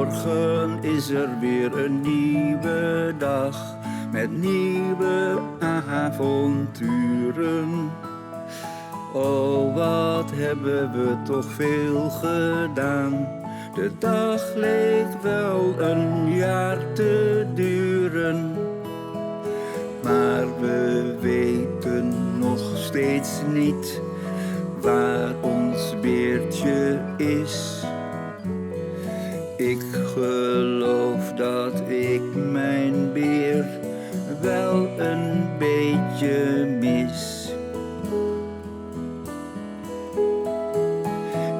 Morgen is er weer een nieuwe dag met nieuwe avonturen. Oh, wat hebben we toch veel gedaan. De dag leek wel een jaar te duren. Maar we weten nog steeds niet waar ons beertje is. Ik geloof dat ik mijn beer wel een beetje mis.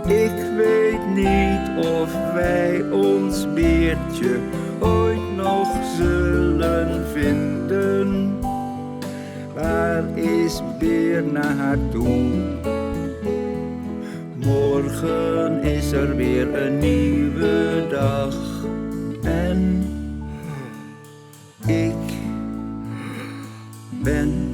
Ik weet niet of wij ons beertje ooit nog zullen vinden. Waar is Beer naartoe? Morgen is er weer een nieuwe dag en ik ben